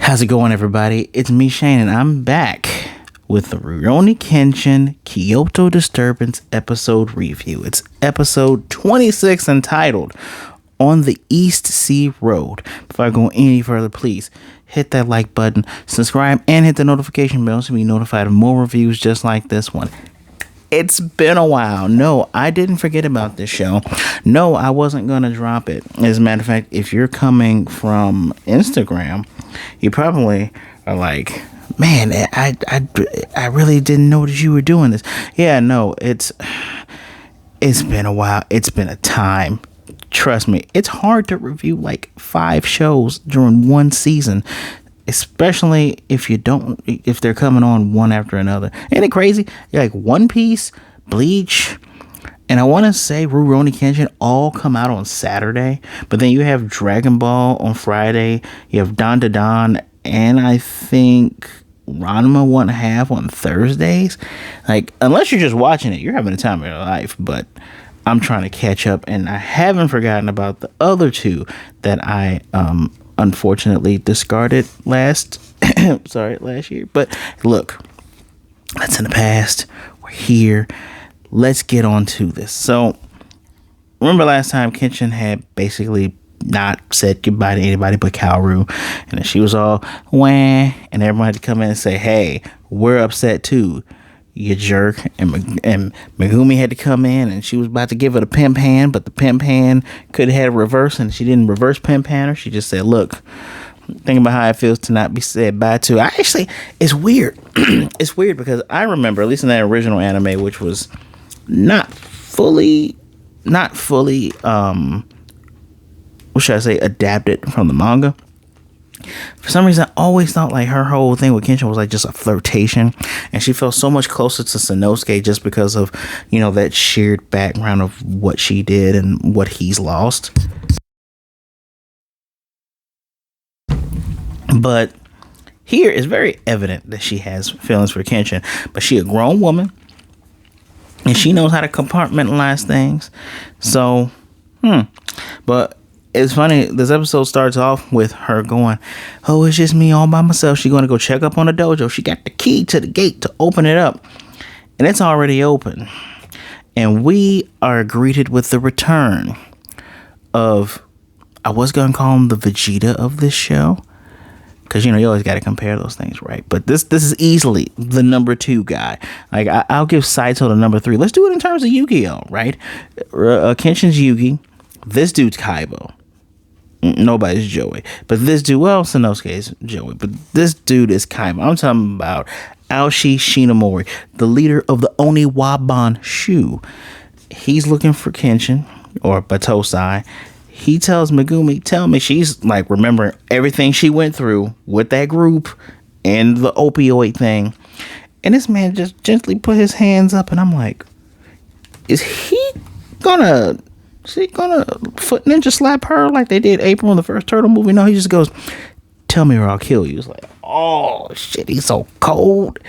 How's it going, everybody? It's me, Shane, and I'm back with the Rurouni Kenshin Kyoto Disturbance episode review. It's episode 26, entitled On the East Sea Road. Before I go any further, please hit that like button, subscribe, and hit the notification bell to be notified of more reviews just like this one. It's been a while. No, I didn't forget about this show. No, I wasn't going to drop it. As a matter of fact, if you're coming from Instagram, you probably are like, man, I really didn't notice you were doing this. Yeah, no, it's been a while. It's been a time. Trust me, it's hard to review like 5 shows during one season, especially if they're coming on one after another. Ain't it crazy? You're like One Piece, Bleach, and I want to say Rurouni Kenshin all come out on Saturday, but then you have Dragon Ball on Friday, you have Don to Don, and I think Ranma 1/2 on Thursdays. Like, unless you're just watching it, you're having the time of your life. But I'm trying to catch up, and I haven't forgotten about the other 2 that I unfortunately discarded last year. But look, that's in the past. We're here. Let's get on to this. So remember last time Kenshin had basically not said goodbye to anybody but Kaoru, and then she was all wah, and everybody had to come in and say, hey, we're upset too, you jerk. And Megumi had to come in, and she was about to give it a pimp hand, but the pimp hand could have had a reverse, and she didn't reverse pimp hand her. She just said, look, think about how it feels to not be said bye to. It's weird. It's weird because I remember, at least in that original anime, which was not fully what should I say, adapted from the manga. For some reason, I always thought like her whole thing with Kenshin was like just a flirtation, and she felt so much closer to Sanosuke just because of, that shared background of what she did and what he's lost. But here it's very evident that she has feelings for Kenshin, but she a grown woman, and she knows how to compartmentalize things. So, but it's funny, this episode starts off with her going, oh, it's just me all by myself. She's going to go check up on the dojo. She got the key to the gate to open it up, and it's already open. And we are greeted with the return of, I was going to call him the Vegeta of this show, because, you always got to compare those things, right? But this is easily the number 2 guy. Like, I'll give Saito the number 3. Let's do it in terms of Yu-Gi-Oh, right? Kenshin's Yugi. This dude's Kaibo. Nobody's Joey. But this dude, well, Sanosuke is Joey. But this dude is Kaibo. I'm talking about Aoshi Shinomori, the leader of the Oniwaban Shu. He's looking for Kenshin, or Batosai. He tells Megumi, tell me, she's like remembering everything she went through with that group and the opioid thing. And this man just gently put his hands up, and I'm like, is he gonna foot ninja slap her like they did April in the first Turtle movie? No, he just goes, tell me or I'll kill you. It's like, oh shit, he's so cold.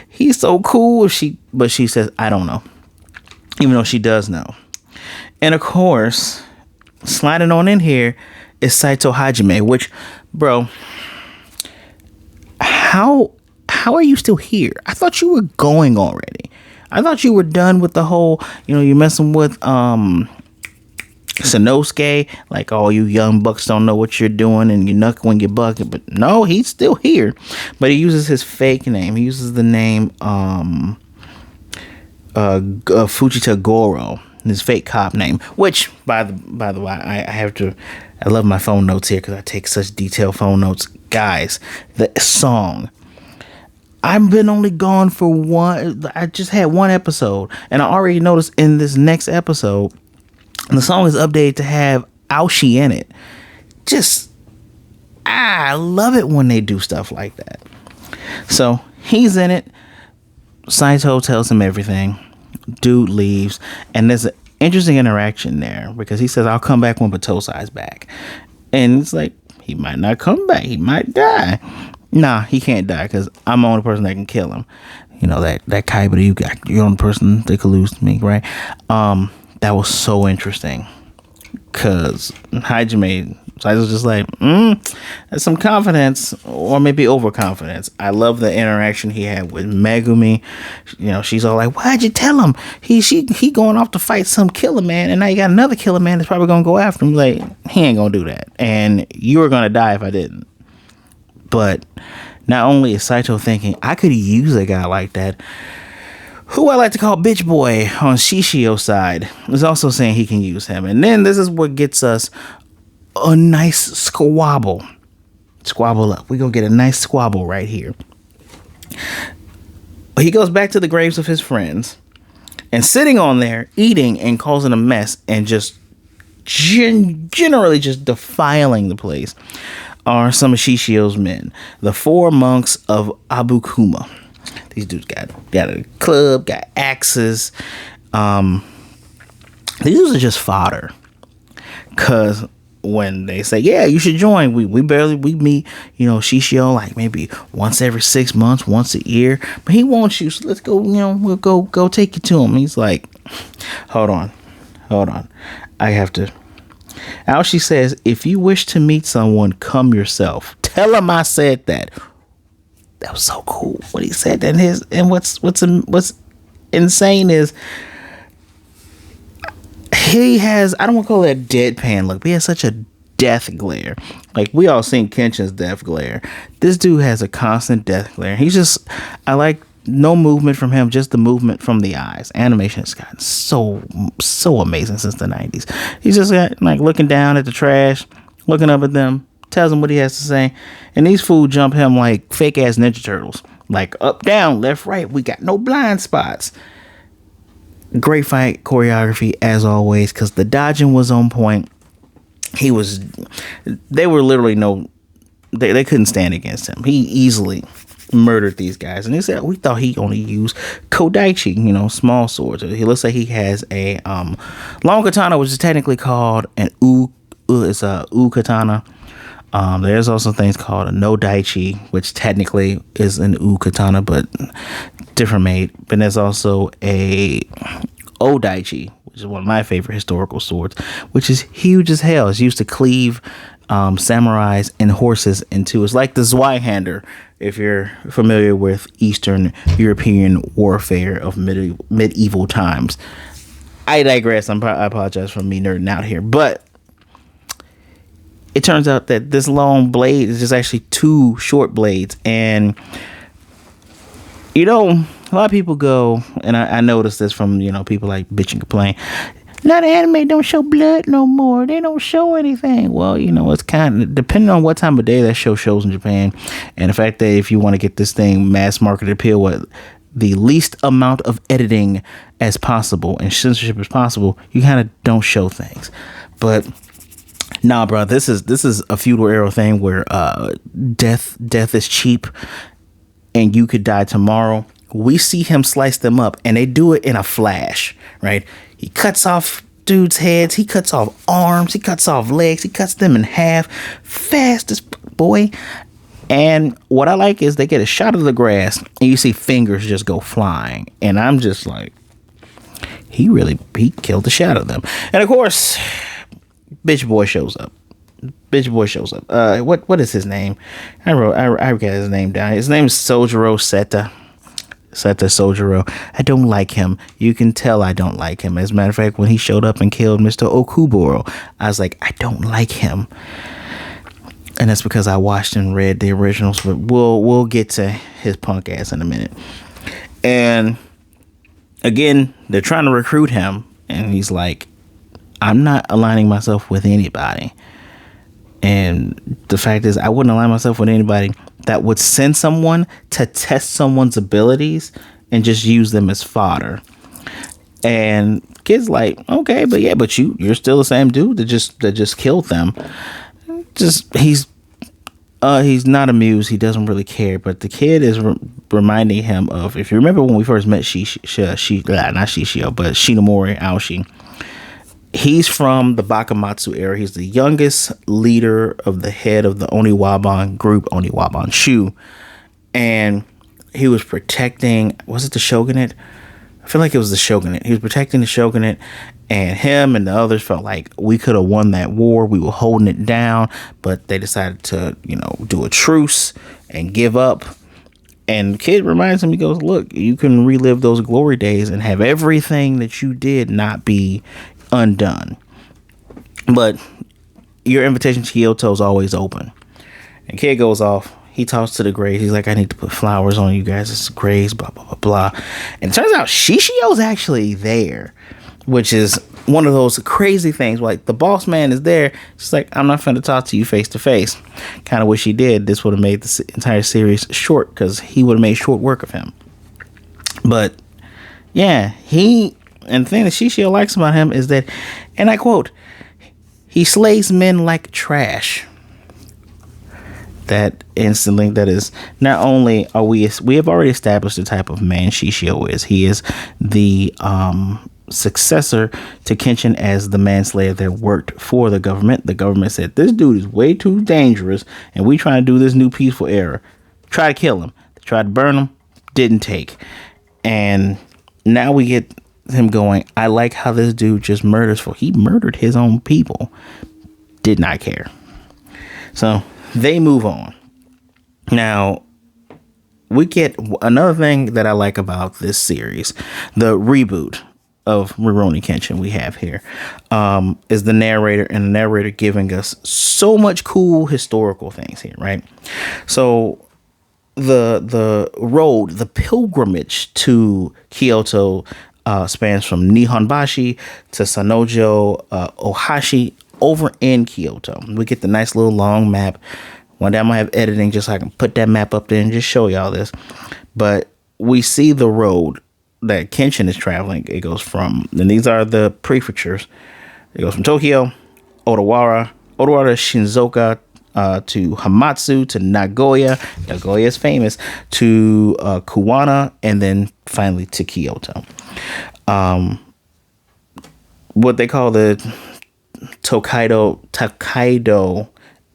He's so cool. But she says, I don't know. Even though she does know. And of course, sliding on in here is Saito Hajime, which, bro, how are you still here? I thought you were going already. I thought you were done with the whole, you're messing with Sanosuke, like, oh, you young bucks don't know what you're doing and you knuck when you buck. But no, he's still here, but he uses his fake name. He uses the name Fujita Goro, his fake cop name, which by the way, I love my phone notes here because I take such detailed phone notes. Guys, the song, I've been only gone for I just had 1 episode, and I already noticed in this next episode the song is updated to have Aoshi in it. I love it when they do stuff like that. So he's in it. Saito tells him everything. Dude leaves, and there's an interesting interaction there because he says, I'll come back when Batosai's back. And it's like, he might not come back. He might die. Nah, he can't die because I'm the only person that can kill him. That Kaiba you got, you're the only person that could lose to me, right? That was so interesting. Cause Hajime Saizo's just like, that's some confidence, or maybe overconfidence. I love the interaction he had with Megumi. You know, she's all like, "Why'd you tell him? He going off to fight some killer man, and now you got another killer man that's probably gonna go after him. Like, he ain't gonna do that, and you were gonna die if I didn't." But not only is Saito thinking, I could use a guy like that, who I like to call Bitch Boy on Shishio's side, is also saying he can use him. And then this is what gets us a nice squabble. Squabble up. We're going to get a nice squabble right here. He goes back to the graves of his friends, and sitting on there, eating and causing a mess, and just generally just defiling the place, are some of Shishio's men, the 4 monks of Abukuma. These dudes got a club, got axes. These dudes are just fodder. Cause when they say, yeah, you should join, we meet, Shishio like maybe once every 6 months, once a year. But he wants you, so let's go, we'll go take you to him. He's like, hold on. I have to. Aoshi says, if you wish to meet someone, come yourself. Tell him I said that. That was so cool when he said that. And what's insane is he has, I don't want to call it a deadpan look, but he has such a death glare. Like, we all seen Kenshin's death glare. This dude has a constant death glare. I like no movement from him, just the movement from the eyes. Animation has gotten so amazing since the 90s. He's just got, like, looking down at the trash, looking up at them, tells him what he has to say, and these fools jump him like fake ass Ninja Turtles, like up, down, left, right. We got no blind spots. Great fight choreography as always, because the dodging was on point. They were literally they couldn't stand against him. He easily murdered these guys, and they said we thought he only used kodaichi, small swords. He looks like he has a long katana, which is technically called an it's a katana. There's also things called a no daichi, which technically is an katana, but different made. But there's also a daichi, which is one of my favorite historical swords, which is huge as hell. It's used to cleave samurais and horses in two. It's like the Zweihander, if you're familiar with Eastern European warfare of medieval times. I digress. I apologize for me nerding out here, but it turns out that this long blade is just actually 2 short blades. And, a lot of people go, and I noticed this from, people like bitch and complain, now the anime don't show blood no more. They don't show anything. Well, it's kind of depending on what time of day that shows in Japan. And the fact that if you want to get this thing mass market appeal with the least amount of editing as possible and censorship as possible, you kind of don't show things. But nah, bro, this is a feudal era thing where death is cheap and you could die tomorrow. We see him slice them up, and they do it in a flash, right? He cuts off dudes' heads, he cuts off arms, he cuts off legs, he cuts them in half, fast as boy. And what I like is they get a shot of the grass, and you see fingers just go flying, and I'm just like, he killed the shit out of them. And of course, Bitch Boy shows up. What is his name? I got his name down. His name is Sojiro Seta Sojiro. I don't like him. You can tell I don't like him. As a matter of fact, when he showed up and killed Mr. Okuboro, I was like, I don't like him. And that's because I watched and read the originals, but we'll get to his punk ass in a minute. And again, they're trying to recruit him, and he's like, I'm not aligning myself with anybody. And the fact is, I wouldn't align myself with anybody that would send someone to test someone's abilities and just use them as fodder. And kid's like, okay, but you're still the same dude that just killed them. He's not amused. He doesn't really care. But the kid is reminding him of, if you remember when we first met Shinomori Aoshi. He's from the Bakamatsu era. He's the youngest leader of the head of the Oniwaban group, Oniwaban Shu. And he was protecting, was it the shogunate? I feel like it was the shogunate. He was protecting the shogunate, And him and the others felt like we could have won that war. We were holding it down, but they decided to, do a truce and give up. And the kid reminds him, he goes, look, you can relive those glory days and have everything that you did not be undone. But your invitation to Kyoto is always open. And kid goes off. He talks to the graves. He's like, I need to put flowers on you guys. It's graves, blah, blah, blah, blah. And it turns out Shishio's actually there, which is one of those crazy things. Like, the boss man is there. She's like, I'm not going to talk to you face to face. Kind of wish he did. This would have made the entire series short, because he would have made short work of him. But, yeah, and the thing that Shishio likes about him is that, and I quote, he slays men like trash. That instantly, that is, not only are we have already established the type of man Shishio is. He is the successor to Kenshin as the manslayer that worked for the government. The government said, this dude is way too dangerous, and we trying to do this new peaceful era. Try to kill him. They tried to burn him. Didn't take. And now we get him going, I like how this dude just murders for. He murdered his own people. Did not care. So they move on. Now, we get another thing that I like about this series, the reboot of Rurouni Kenshin we have here, is the narrator, and the narrator giving us so much cool historical things here, right? So the road, the pilgrimage to Kyoto spans from Nihonbashi to Sanojo Ohashi over in Kyoto. We get the nice little long map. One day I'm gonna have editing just so I can put that map up there and just show y'all this. But we see the road that Kenshin is traveling. It goes from, and these are the prefectures. It goes from Tokyo, Odawara, Shinzuoka, to Hamatsu, to Nagoya. Nagoya is famous, to Kuwana, and then finally to Kyoto. What they call the Tokaido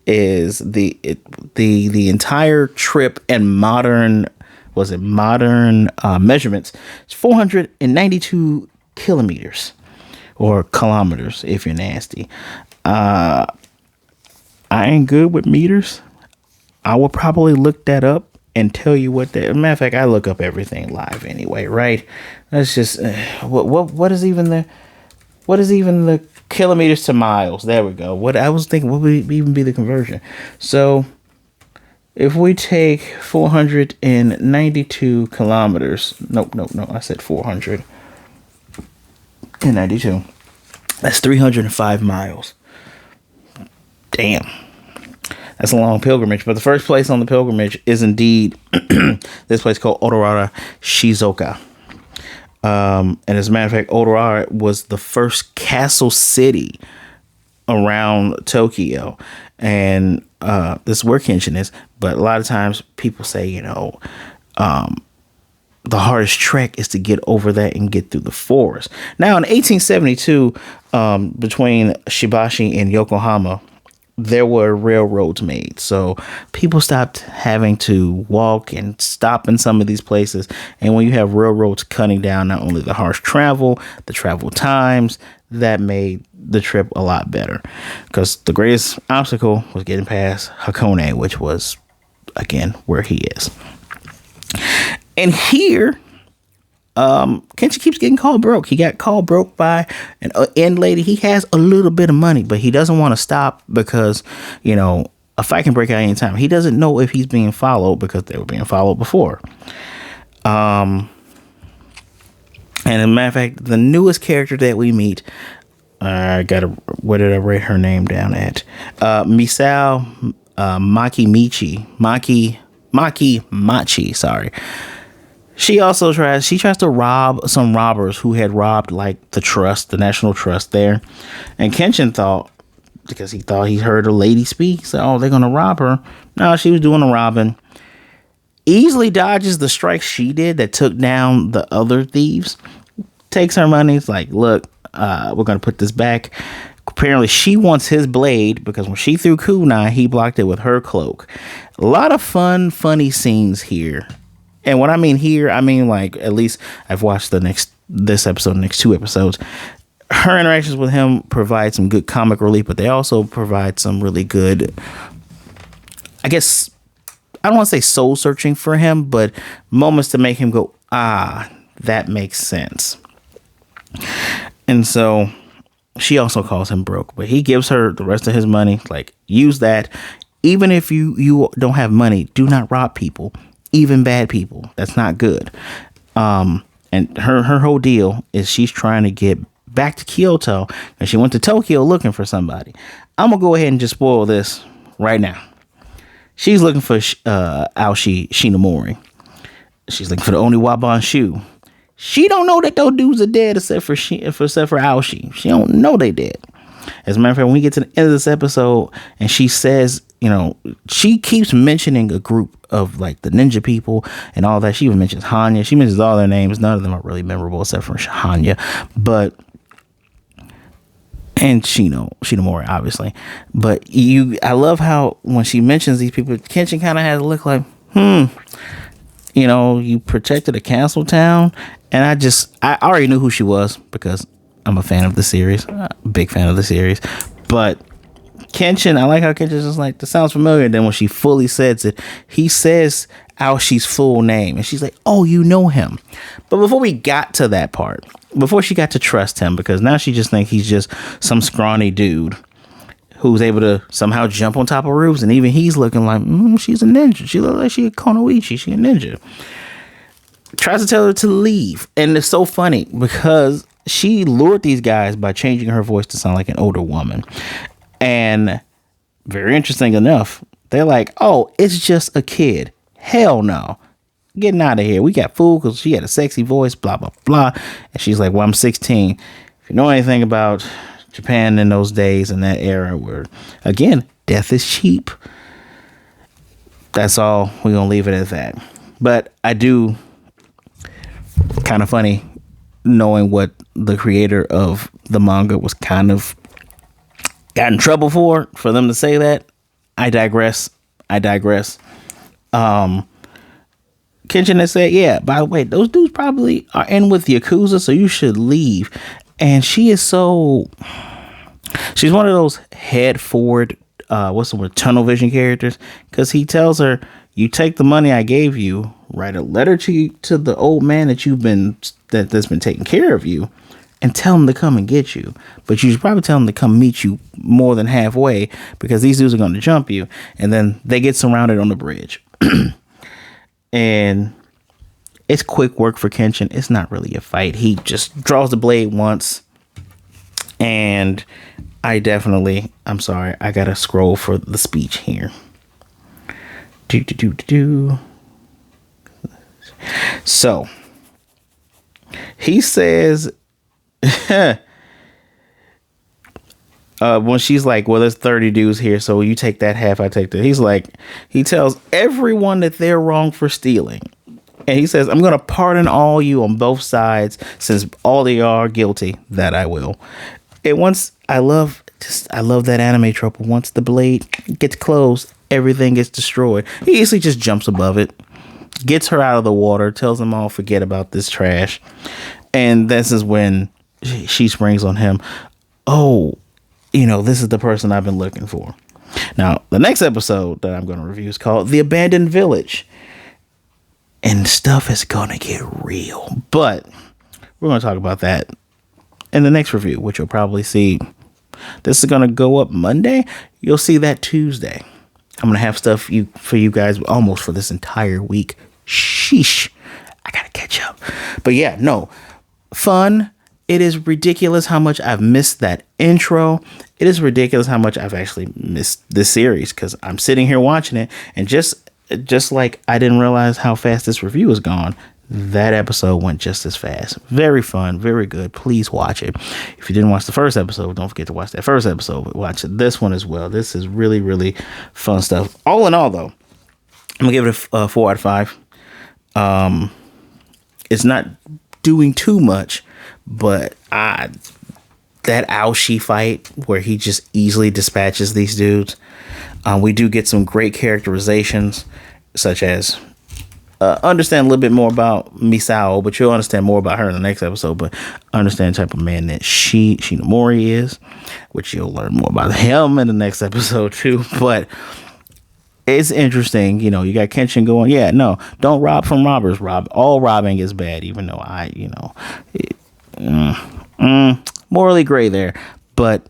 is the entire trip and modern measurements. It's 492 kilometers or kilometers if you're nasty. I ain't good with meters. I will probably look that up and tell you what that. Matter of fact, I look up everything live anyway, right? That's just what is even the kilometers to miles? There we go. What I was thinking, what would even be the conversion? So if we take 492 kilometers, no, I said 492. That's 305 miles. Damn. That's a long pilgrimage. But the first place on the pilgrimage is indeed this place called Odawara Shizuoka. And as a matter of fact, Odawara was the first castle city around Tokyo. And this is where Kenshin is. But a lot of times people say, the hardest trek is to get over that and get through the forest. Now, in 1872, between Shibashi and Yokohama, there were railroads made. So people stopped having to walk and stop in some of these places. And when you have railroads cutting down not only the harsh travel, the travel times, that made the trip a lot better. Because the greatest obstacle was getting past Hakone, which was, again, where he is. And here, Kenshi keeps getting called broke. He got called broke by an inn lady. He has a little bit of money, but he doesn't want to stop because, a fight can break out anytime. He doesn't know if he's being followed because they were being followed before. And as a matter of fact, the newest character that we meet, where did I write her name down at? Misao Machi, sorry. She tries to rob some robbers who had robbed the National Trust there. And Kenshin thought, because he thought he heard a lady speak, so they're going to rob her. No, she was doing a robbing. Easily dodges the strike she did that took down the other thieves. Takes her money. It's like, look, we're going to put this back. Apparently she wants his blade because when she threw kunai, he blocked it with her cloak. A lot of funny scenes here. And what I mean here, I mean at least I've watched this episode, the next two episodes. her interactions with him provide some good comic relief, but they also provide some really good, I guess, I don't want to say soul searching for him, but moments to make him go, ah, that makes sense. And so she also calls him broke, but he gives her the rest of his money. Like, use that. Even if you don't have money, do not rob people, even bad people. That's not good. And her whole deal is she's trying to get back to Kyoto, and she went to Tokyo looking for somebody. I'm gonna go ahead and just spoil this right now. She's looking for Aoshi Shinomori. She's looking for the Oniwaban shoe. She don't know that those dudes are dead except for Aoshi. She don't know they dead. As a matter of fact, when we get to the end of this episode and she says, she keeps mentioning a group of like the ninja people and all that. She even mentions Hanya. She mentions all their names. None of them are really memorable except for Hanya. And Shinomori, obviously. But I love how when she mentions these people, Kenshin kind of has a look like, you protected a castle town. And I already knew who she was because I'm a fan of the series, big fan of the series. But Kenshin, I like how Kenshin's just like, that sounds familiar. And then when she fully says it, he says Aoshi's full name. And she's like, oh, you know him. But before we got to that part, before she got to trust him, because now she just thinks he's just some scrawny dude who's able to somehow jump on top of roofs. And even he's looking like, she's a ninja. She looks like she's a Konoichi. She's a ninja. Tries to tell her to leave. And it's so funny because she lured these guys by changing her voice to sound like an older woman. And very interesting enough, they're like, oh, it's just a kid. Hell no. Getting out of here. We got fooled because she had a sexy voice, blah, blah, blah. And she's like, well, I'm 16. If you know anything about Japan in those days, in that era where, again, death is cheap. That's all. We're going to leave it at that. But I do, kind of funny knowing what the creator of the manga was kind of got in trouble for them to say that. I digress. Kenshin has said, yeah, by the way, those dudes probably are in with Yakuza, so you should leave. And she's one of those head forward, tunnel vision characters, because he tells her, you take the money I gave you, write a letter to the old man that's been taking care of you, and tell him to come and get you. But you should probably tell him to come meet you more than halfway, because these dudes are going to jump you. And then they get surrounded on the bridge. And it's quick work for Kenshin. It's not really a fight. He just draws the blade once. And I'm sorry, I got to scroll for the speech here. So he says, when she's like, well, there's 30 dudes here, so you take that half, I take that. He's like, he tells everyone that they're wrong for stealing. And he says, I'm going to pardon all you on both sides, since all they are guilty, that I will. And I love that anime trope. Once the blade gets closed, everything gets destroyed. He easily just jumps above it, gets her out of the water, tells them all, forget about this trash. And this is when she springs on him. Oh, this is the person I've been looking for. Now, the next episode that I'm going to review is called The Abandoned Village. And stuff is going to get real. But we're going to talk about that in the next review, which you'll probably see. This is going to go up Monday. You'll see that Tuesday. I'm going to have stuff for you guys almost for this entire week. Sheesh. I got to catch up. But yeah, no. Fun. It is ridiculous how much I've missed that intro. It is ridiculous how much I've actually missed this series, because I'm sitting here watching it, and just like I didn't realize how fast this review is gone, that episode went just as fast. Very fun, very good. Please watch it. If you didn't watch the first episode, don't forget to watch that first episode, but watch this one as well. This is really, really fun stuff. All in all, though, I'm gonna give it a 4 out of 5. It's not doing too much, but that Aoshi fight where he just easily dispatches these dudes. We do get some great characterizations, such as understand a little bit more about Misao, but you'll understand more about her in the next episode. But understand the type of man that Shinomori is, which you'll learn more about him in the next episode too. But it's interesting, you know. You got Kenshin going, yeah, no, don't rob from robbers. All robbing is bad, even though morally gray there. But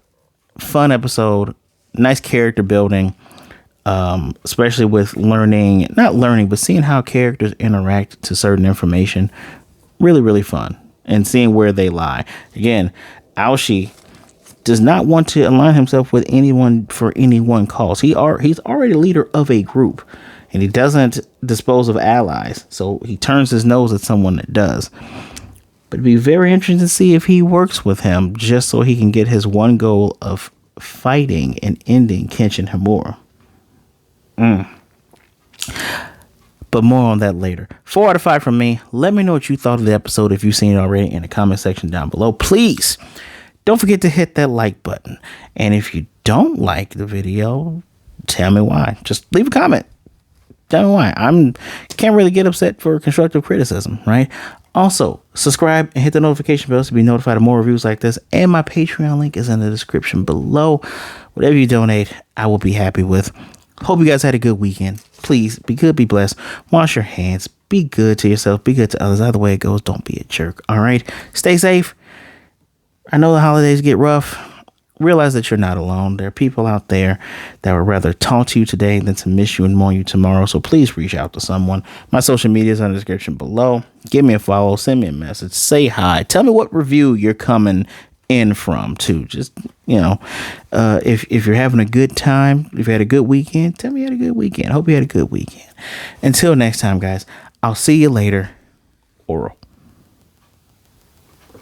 fun episode, nice character building. Especially with not learning, but seeing how characters interact to certain information. Really, really fun. And seeing where they lie. Again, Aoshi does not want to align himself with anyone for any one cause. He's already leader of a group, and he doesn't dispose of allies. So he turns his nose at someone that does. But it'd be very interesting to see if he works with him just so he can get his one goal of fighting and ending Kenshin Himura. But more on that later. 4 out of 5 from me. Let me know what you thought of the episode if you've seen it already in the comment section down below. Please don't forget to hit that like button. And if you don't like the video, tell me why. Just leave a comment. Tell me why. Can't really get upset for constructive criticism, right? Also, subscribe and hit the notification bell to be notified of more reviews like this. And my Patreon link is in the description below. Whatever you donate, I will be happy with. Hope you guys had a good weekend. Please be good, be blessed. Wash your hands. Be good to yourself. Be good to others. Either way it goes, don't be a jerk. All right. Stay safe. I know the holidays get rough. Realize that you're not alone. There are people out there that would rather talk to you today than to miss you and mourn you tomorrow. So please reach out to someone. My social media is in the description below. Give me a follow. Send me a message. Say hi. Tell me what review you're coming in from too. Just, if you're having a good time, if you had a good weekend, tell me you had a good weekend. Hope you had a good weekend. Until next time, guys, I'll see you later. Oral.